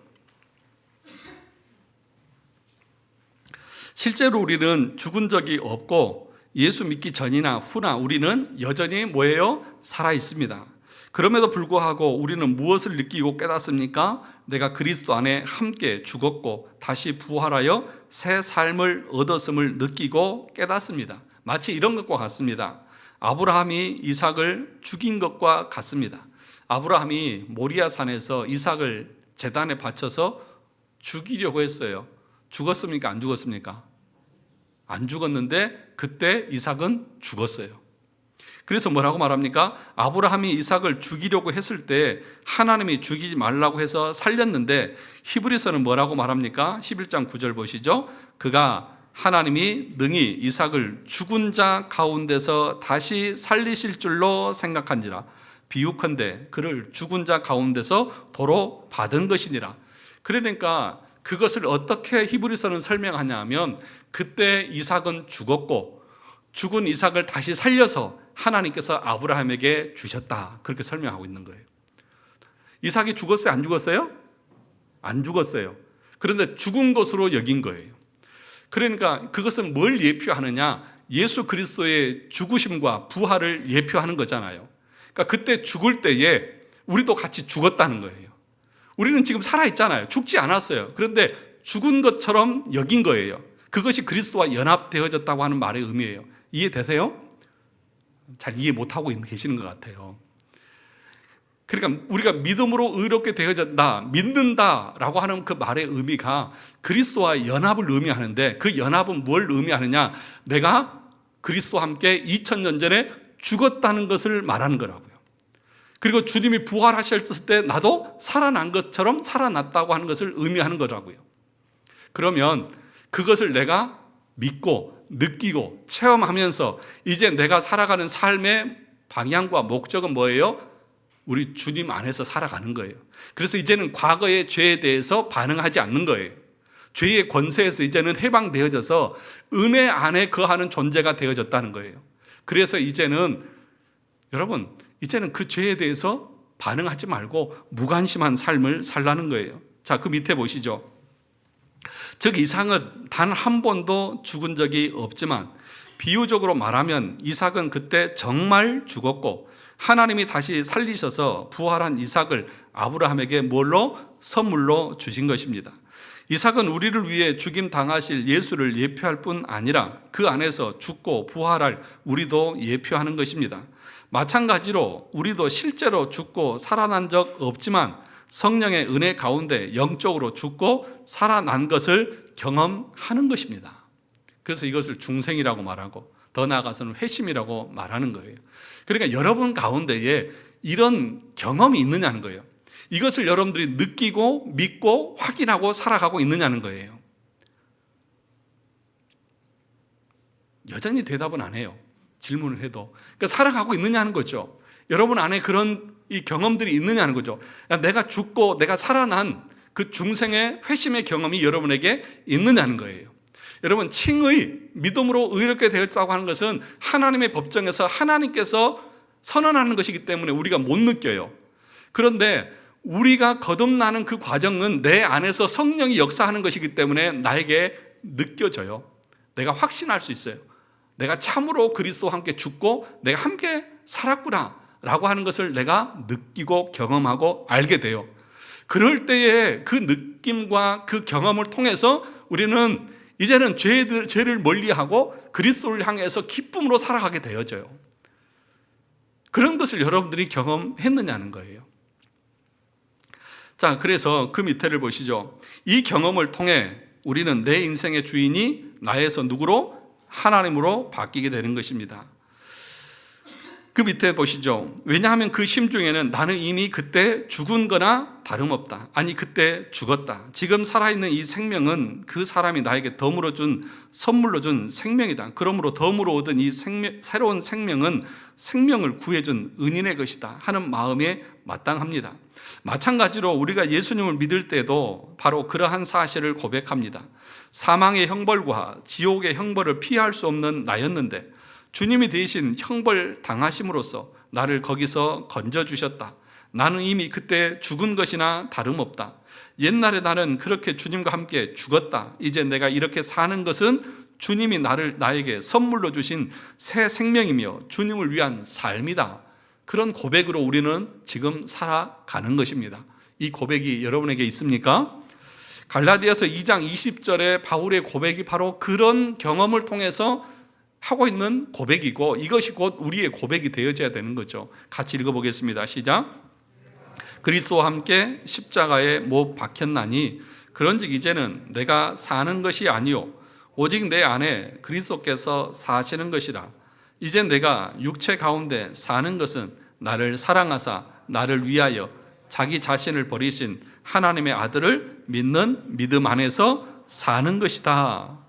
실제로 우리는 죽은 적이 없고 예수 믿기 전이나 후나 우리는 여전히 뭐예요? 살아 있습니다. 그럼에도 불구하고 우리는 무엇을 느끼고 깨닫습니까? 내가 그리스도 안에 함께 죽었고 다시 부활하여 새 삶을 얻었음을 느끼고 깨닫습니다. 마치 이런 것과 같습니다. 아브라함이 이삭을 죽인 것과 같습니다. 아브라함이 모리아산에서 이삭을 제단에 바쳐서 죽이려고 했어요. 죽었습니까? 안 죽었습니까? 안 죽었는데 그때 이삭은 죽었어요. 그래서 뭐라고 말합니까? 아브라함이 이삭을 죽이려고 했을 때 하나님이 죽이지 말라고 해서 살렸는데 히브리서는 뭐라고 말합니까? 11장 9절 보시죠. 그가 하나님이 능히 이삭을 죽은 자 가운데서 다시 살리실 줄로 생각한지라 비유컨대 그를 죽은 자 가운데서 도로 받은 것이니라. 그러니까 그것을 어떻게 히브리서는 설명하냐 하면 그때 이삭은 죽었고 죽은 이삭을 다시 살려서 하나님께서 아브라함에게 주셨다. 그렇게 설명하고 있는 거예요. 이삭이 죽었어요? 안 죽었어요? 안 죽었어요. 그런데 죽은 것으로 여긴 거예요. 그러니까 그것은 뭘 예표하느냐? 예수 그리스도의 죽으심과 부활을 예표하는 거잖아요. 그러니까 그때 죽을 때에 우리도 같이 죽었다는 거예요. 우리는 지금 살아있잖아요. 죽지 않았어요. 그런데 죽은 것처럼 여긴 거예요. 그것이 그리스도와 연합되어졌다고 하는 말의 의미예요. 이해되세요? 잘 이해 못하고 계시는 것 같아요. 그러니까 우리가 믿음으로 의롭게 되어졌다, 믿는다라고 하는 그 말의 의미가 그리스도와 연합을 의미하는데, 그 연합은 뭘 의미하느냐? 내가 그리스도와 함께 2000년 전에 죽었다는 것을 말하는 거라고요. 그리고 주님이 부활하셨을 때 나도 살아난 것처럼 살아났다고 하는 것을 의미하는 거라고요. 그러면 그것을 내가 믿고 느끼고 체험하면서 이제 내가 살아가는 삶의 방향과 목적은 뭐예요? 우리 주님 안에서 살아가는 거예요. 그래서 이제는 과거의 죄에 대해서 반응하지 않는 거예요. 죄의 권세에서 이제는 해방되어져서 은혜 안에 거하는 존재가 되어졌다는 거예요. 그래서 이제는 여러분, 이제는 그 죄에 대해서 반응하지 말고 무관심한 삶을 살라는 거예요. 자, 그 밑에 보시죠. 즉 이삭은 단 한 번도 죽은 적이 없지만 비유적으로 말하면 이삭은 그때 정말 죽었고 하나님이 다시 살리셔서 부활한 이삭을 아브라함에게 뭘로? 선물로 주신 것입니다. 이삭은 우리를 위해 죽임 당하실 예수를 예표할 뿐 아니라 그 안에서 죽고 부활할 우리도 예표하는 것입니다. 마찬가지로 우리도 실제로 죽고 살아난 적 없지만 성령의 은혜 가운데 영적으로 죽고 살아난 것을 경험하는 것입니다. 그래서 이것을 중생이라고 말하고 더 나아가서는 회심이라고 말하는 거예요. 그러니까 여러분 가운데에 이런 경험이 있느냐는 거예요. 이것을 여러분들이 느끼고 믿고 확인하고 살아가고 있느냐는 거예요. 여전히 대답은 안 해요. 질문을 해도. 그러니까 살아가고 있느냐는 거죠. 여러분 안에 그런 이 경험들이 있느냐는 거죠. 내가 죽고 내가 살아난 그 중생의 회심의 경험이 여러분에게 있느냐는 거예요. 여러분, 칭의, 믿음으로 의롭게 되었다고 하는 것은 하나님의 법정에서 하나님께서 선언하는 것이기 때문에 우리가 못 느껴요. 그런데 우리가 거듭나는 그 과정은 내 안에서 성령이 역사하는 것이기 때문에 나에게 느껴져요. 내가 확신할 수 있어요. 내가 참으로 그리스도와 함께 죽고 내가 함께 살았구나 라고 하는 것을 내가 느끼고 경험하고 알게 돼요. 그럴 때에 그 느낌과 그 경험을 통해서 우리는 이제는 죄를 멀리하고 그리스도를 향해서 기쁨으로 살아가게 되어져요. 그런 것을 여러분들이 경험했느냐는 거예요. 자, 그래서 그 밑에를 보시죠. 이 경험을 통해 우리는 내 인생의 주인이 나에서 누구로? 하나님으로 바뀌게 되는 것입니다. 그 밑에 보시죠. 왜냐하면 그 심중에는 나는 이미 그때 죽은 거나 다름없다. 아니, 그때 죽었다. 지금 살아있는 이 생명은 그 사람이 나에게 덤으로 준, 선물로 준 생명이다. 그러므로 덤으로 얻은 이 새로운 생명은 생명을 구해준 은인의 것이다 하는 마음에 마땅합니다. 마찬가지로 우리가 예수님을 믿을 때도 바로 그러한 사실을 고백합니다. 사망의 형벌과 지옥의 형벌을 피할 수 없는 나였는데 주님이 대신 형벌 당하심으로써 나를 거기서 건져주셨다. 나는 이미 그때 죽은 것이나 다름없다. 옛날에 나는 그렇게 주님과 함께 죽었다. 이제 내가 이렇게 사는 것은 주님이 나에게 선물로 주신 새 생명이며 주님을 위한 삶이다. 그런 고백으로 우리는 지금 살아가는 것입니다. 이 고백이 여러분에게 있습니까? 갈라디아서 2장 20절에 바울의 고백이 바로 그런 경험을 통해서 하고 있는 고백이고 이것이 곧 우리의 고백이 되어져야 되는 거죠. 같이 읽어보겠습니다. 시작. 그리스도와 함께 십자가에 못 박혔나니 그런즉 이제는 내가 사는 것이 아니요 오직 내 안에 그리스도께서 사시는 것이라. 이제 내가 육체 가운데 사는 것은 나를 사랑하사 나를 위하여 자기 자신을 버리신 하나님의 아들을 믿는 믿음 안에서 사는 것이다.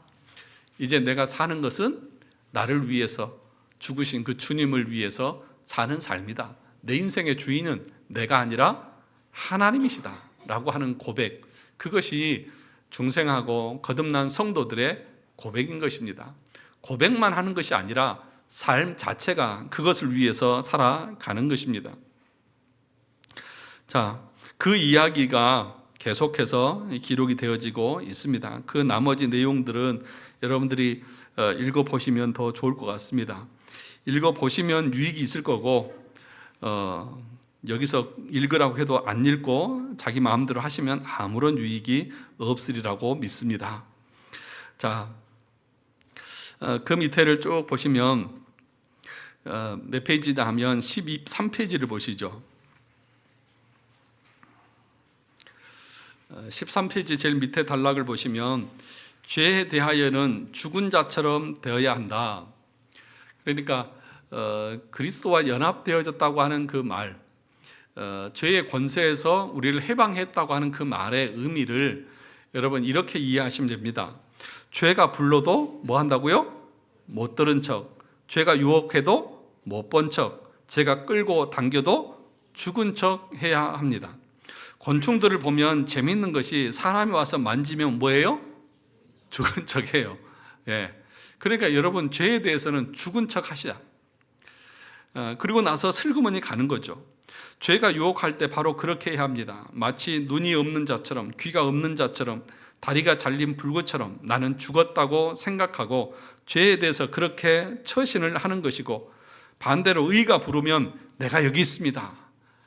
이제 내가 사는 것은 나를 위해서 죽으신 그 주님을 위해서 사는 삶이다. 내 인생의 주인은 내가 아니라 하나님이시다 라고 하는 고백, 그것이 중생하고 거듭난 성도들의 고백인 것입니다. 고백만 하는 것이 아니라 삶 자체가 그것을 위해서 살아가는 것입니다. 자, 그 이야기가 계속해서 기록이 되어지고 있습니다. 그 나머지 내용들은 여러분들이 읽어보시면 더 좋을 것 같습니다. 읽어보시면 유익이 있을 거고 여기서 읽으라고 해도 안 읽고 자기 마음대로 하시면 아무런 유익이 없으리라고 믿습니다. 자, 그 밑에를 쭉 보시면 몇 페이지다 하면 13페이지를 보시죠. 13페이지 제일 밑에 단락을 보시면 죄에 대하여는 죽은 자처럼 되어야 한다. 그러니까 그리스도와 연합되어졌다고 하는 그 말, 죄의 권세에서 우리를 해방했다고 하는 그 말의 의미를 여러분 이렇게 이해하시면 됩니다. 죄가 불러도 뭐 한다고요? 못 들은 척. 죄가 유혹해도 못 본 척. 죄가 끌고 당겨도 죽은 척 해야 합니다. 곤충들을 보면 재미있는 것이 사람이 와서 만지면 뭐예요? 죽은 척해요. 예. 그러니까 여러분 죄에 대해서는 죽은 척 하시자. 그리고 나서 슬그머니 가는 거죠. 죄가 유혹할 때 바로 그렇게 해야 합니다. 마치 눈이 없는 자처럼, 귀가 없는 자처럼, 다리가 잘린 불구처럼 나는 죽었다고 생각하고 죄에 대해서 그렇게 처신을 하는 것이고, 반대로 의가 부르면 내가 여기 있습니다.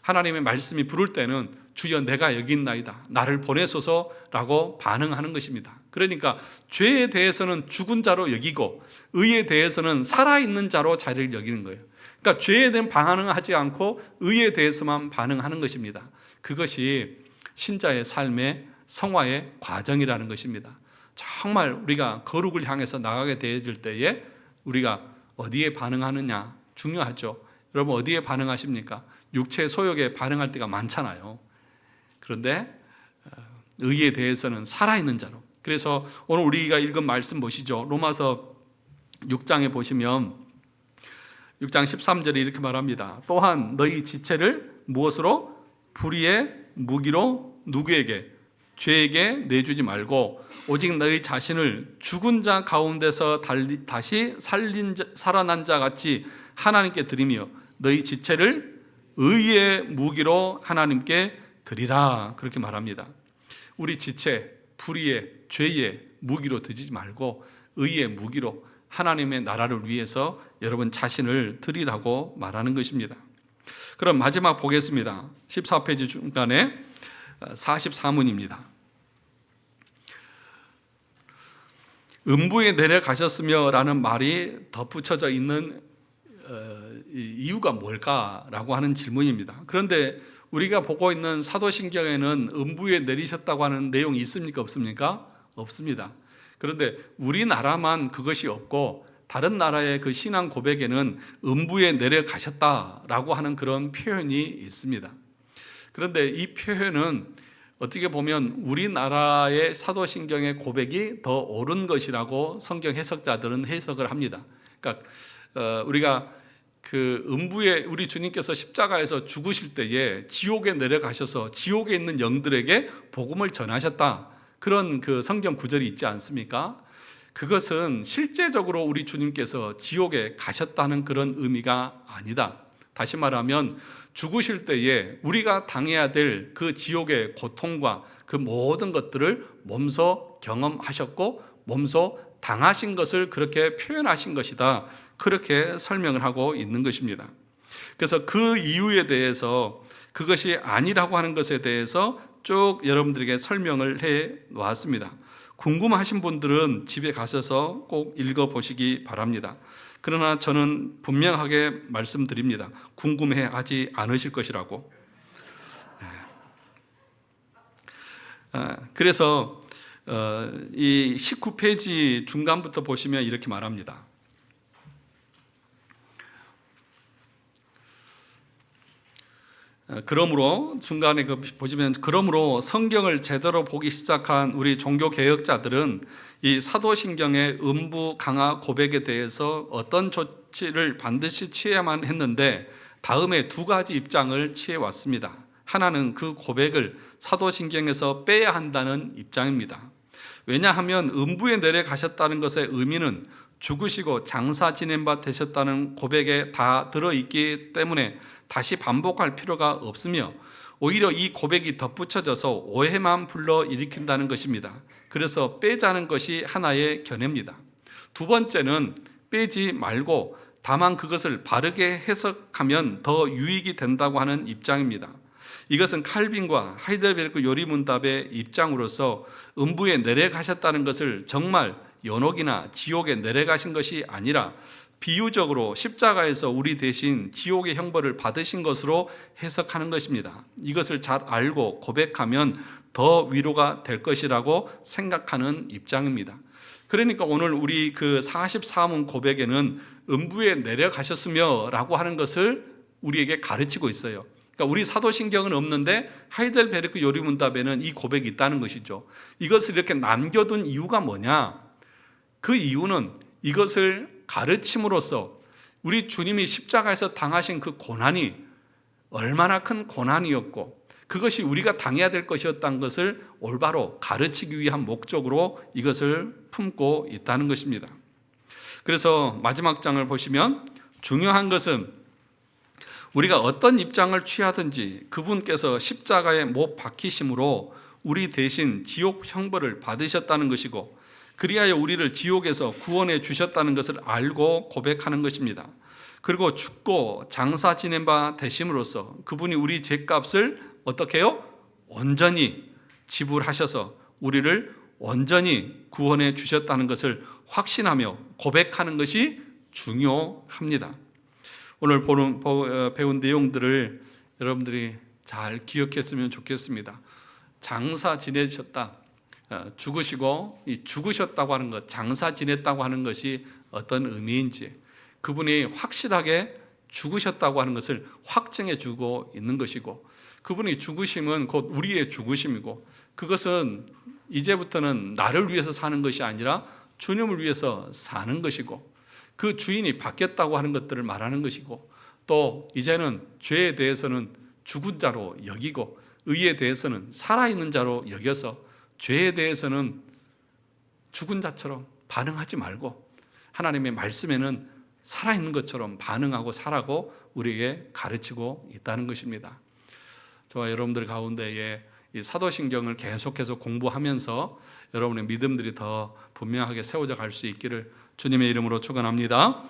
하나님의 말씀이 부를 때는 주여 내가 여기 있나이다. 나를 보내소서라고 반응하는 것입니다. 그러니까 죄에 대해서는 죽은 자로 여기고 의에 대해서는 살아있는 자로 자리를 여기는 거예요. 그러니까 죄에 대한 반응하지 않고 의에 대해서만 반응하는 것입니다. 그것이 신자의 삶의 성화의 과정이라는 것입니다. 정말 우리가 거룩을 향해서 나가게 되어질 때에 우리가 어디에 반응하느냐 중요하죠. 여러분 어디에 반응하십니까? 육체의 소욕에 반응할 때가 많잖아요. 그런데 의에 대해서는 살아있는 자로. 그래서 오늘 우리가 읽은 말씀 보시죠. 로마서 6장에 보시면 6장 13절에 이렇게 말합니다. 또한 너희 지체를 무엇으로? 불의의 무기로 누구에게? 죄에게 내주지 말고 오직 너희 자신을 죽은 자 가운데서 다시 살아난 자 같이 하나님께 드리며 너희 지체를 의의 무기로 하나님께 드리라. 그렇게 말합니다. 우리 지체, 불의의, 죄의 무기로 드리지 말고 의의 무기로 하나님의 나라를 위해서 여러분 자신을 드리라고 말하는 것입니다. 그럼 마지막 보겠습니다. 14페이지 중간에 44문입니다. 음부에 내려가셨으며 라는 말이 덧붙여져 있는 이유가 뭘까라고 하는 질문입니다. 그런데 우리가 보고 있는 사도신경에는 음부에 내리셨다고 하는 내용이 있습니까? 없습니까? 없습니다. 그런데 우리나라만 그것이 없고 다른 나라의 그 신앙 고백에는 음부에 내려가셨다라고 하는 그런 표현이 있습니다. 그런데 이 표현은 어떻게 보면 우리나라의 사도신경의 고백이 더 옳은 것이라고 성경 해석자들은 해석을 합니다. 그러니까 우리가 그 음부에 우리 주님께서 십자가에서 죽으실 때에 지옥에 내려가셔서 지옥에 있는 영들에게 복음을 전하셨다. 그런 그 성경 구절이 있지 않습니까? 그것은 실제적으로 우리 주님께서 지옥에 가셨다는 그런 의미가 아니다. 다시 말하면 죽으실 때에 우리가 당해야 될 그 지옥의 고통과 그 모든 것들을 몸소 경험하셨고 몸소 당하신 것을 그렇게 표현하신 것이다. 그렇게 설명을 하고 있는 것입니다. 그래서 그 이유에 대해서 그것이 아니라고 하는 것에 대해서 쭉 여러분들에게 설명을 해 놓았습니다. 궁금하신 분들은 집에 가셔서 꼭 읽어보시기 바랍니다. 그러나 저는 분명하게 말씀드립니다. 궁금해하지 않으실 것이라고. 그래서 이 19페이지 중간부터 보시면 이렇게 말합니다. 그러므로 중간에 보시면 그러므로 성경을 제대로 보기 시작한 우리 종교 개혁자들은 이 사도신경의 음부 강화 고백에 대해서 어떤 조치를 반드시 취해야만 했는데 다음에 두 가지 입장을 취해 왔습니다. 하나는 그 고백을 사도신경에서 빼야 한다는 입장입니다. 왜냐하면 음부에 내려가셨다는 것의 의미는 죽으시고 장사 지낸 바 되셨다는 고백에 다 들어있기 때문에 다시 반복할 필요가 없으며 오히려 이 고백이 덧붙여져서 오해만 불러일으킨다는 것입니다. 그래서 빼자는 것이 하나의 견해입니다. 두 번째는 빼지 말고 다만 그것을 바르게 해석하면 더 유익이 된다고 하는 입장입니다. 이것은 칼빈과 하이델베르크 요리문답의 입장으로서 음부에 내려가셨다는 것을 정말 연옥이나 지옥에 내려가신 것이 아니라 비유적으로 십자가에서 우리 대신 지옥의 형벌을 받으신 것으로 해석하는 것입니다. 이것을 잘 알고 고백하면 더 위로가 될 것이라고 생각하는 입장입니다. 그러니까 오늘 우리 그 44문 고백에는 음부에 내려가셨으며 라고 하는 것을 우리에게 가르치고 있어요. 그러니까 우리 사도신경은 없는데 하이델베르크 요리문답에는 이 고백이 있다는 것이죠. 이것을 이렇게 남겨둔 이유가 뭐냐? 그 이유는 이것을 가르침으로써 우리 주님이 십자가에서 당하신 그 고난이 얼마나 큰 고난이었고 그것이 우리가 당해야 될 것이었다는 것을 올바로 가르치기 위한 목적으로 이것을 품고 있다는 것입니다. 그래서 마지막 장을 보시면 중요한 것은 우리가 어떤 입장을 취하든지 그분께서 십자가에 못 박히심으로 우리 대신 지옥 형벌을 받으셨다는 것이고 그리하여 우리를 지옥에서 구원해 주셨다는 것을 알고 고백하는 것입니다. 그리고 죽고 장사 지낸 바 되심으로써 그분이 우리 죄값을 어떻게 해요? 온전히 지불하셔서 우리를 온전히 구원해 주셨다는 것을 확신하며 고백하는 것이 중요합니다. 오늘 배운 내용들을 여러분들이 잘 기억했으면 좋겠습니다. 장사 지내셨다, 죽으시고 이 죽으셨다고 하는 것, 장사 지냈다고 하는 것이 어떤 의미인지 그분이 확실하게 죽으셨다고 하는 것을 확증해 주고 있는 것이고 그분이 죽으심은 곧 우리의 죽으심이고 그것은 이제부터는 나를 위해서 사는 것이 아니라 주님을 위해서 사는 것이고 그 주인이 바뀌었다고 하는 것들을 말하는 것이고 또 이제는 죄에 대해서는 죽은 자로 여기고 의에 대해서는 살아있는 자로 여겨서 죄에 대해서는 죽은 자처럼 반응하지 말고 하나님의 말씀에는 살아있는 것처럼 반응하고 살아고 우리에게 가르치고 있다는 것입니다. 저와 여러분들 가운데에 이 사도신경을 계속해서 공부하면서 여러분의 믿음들이 더 분명하게 세워져 갈 수 있기를 주님의 이름으로 축원합니다.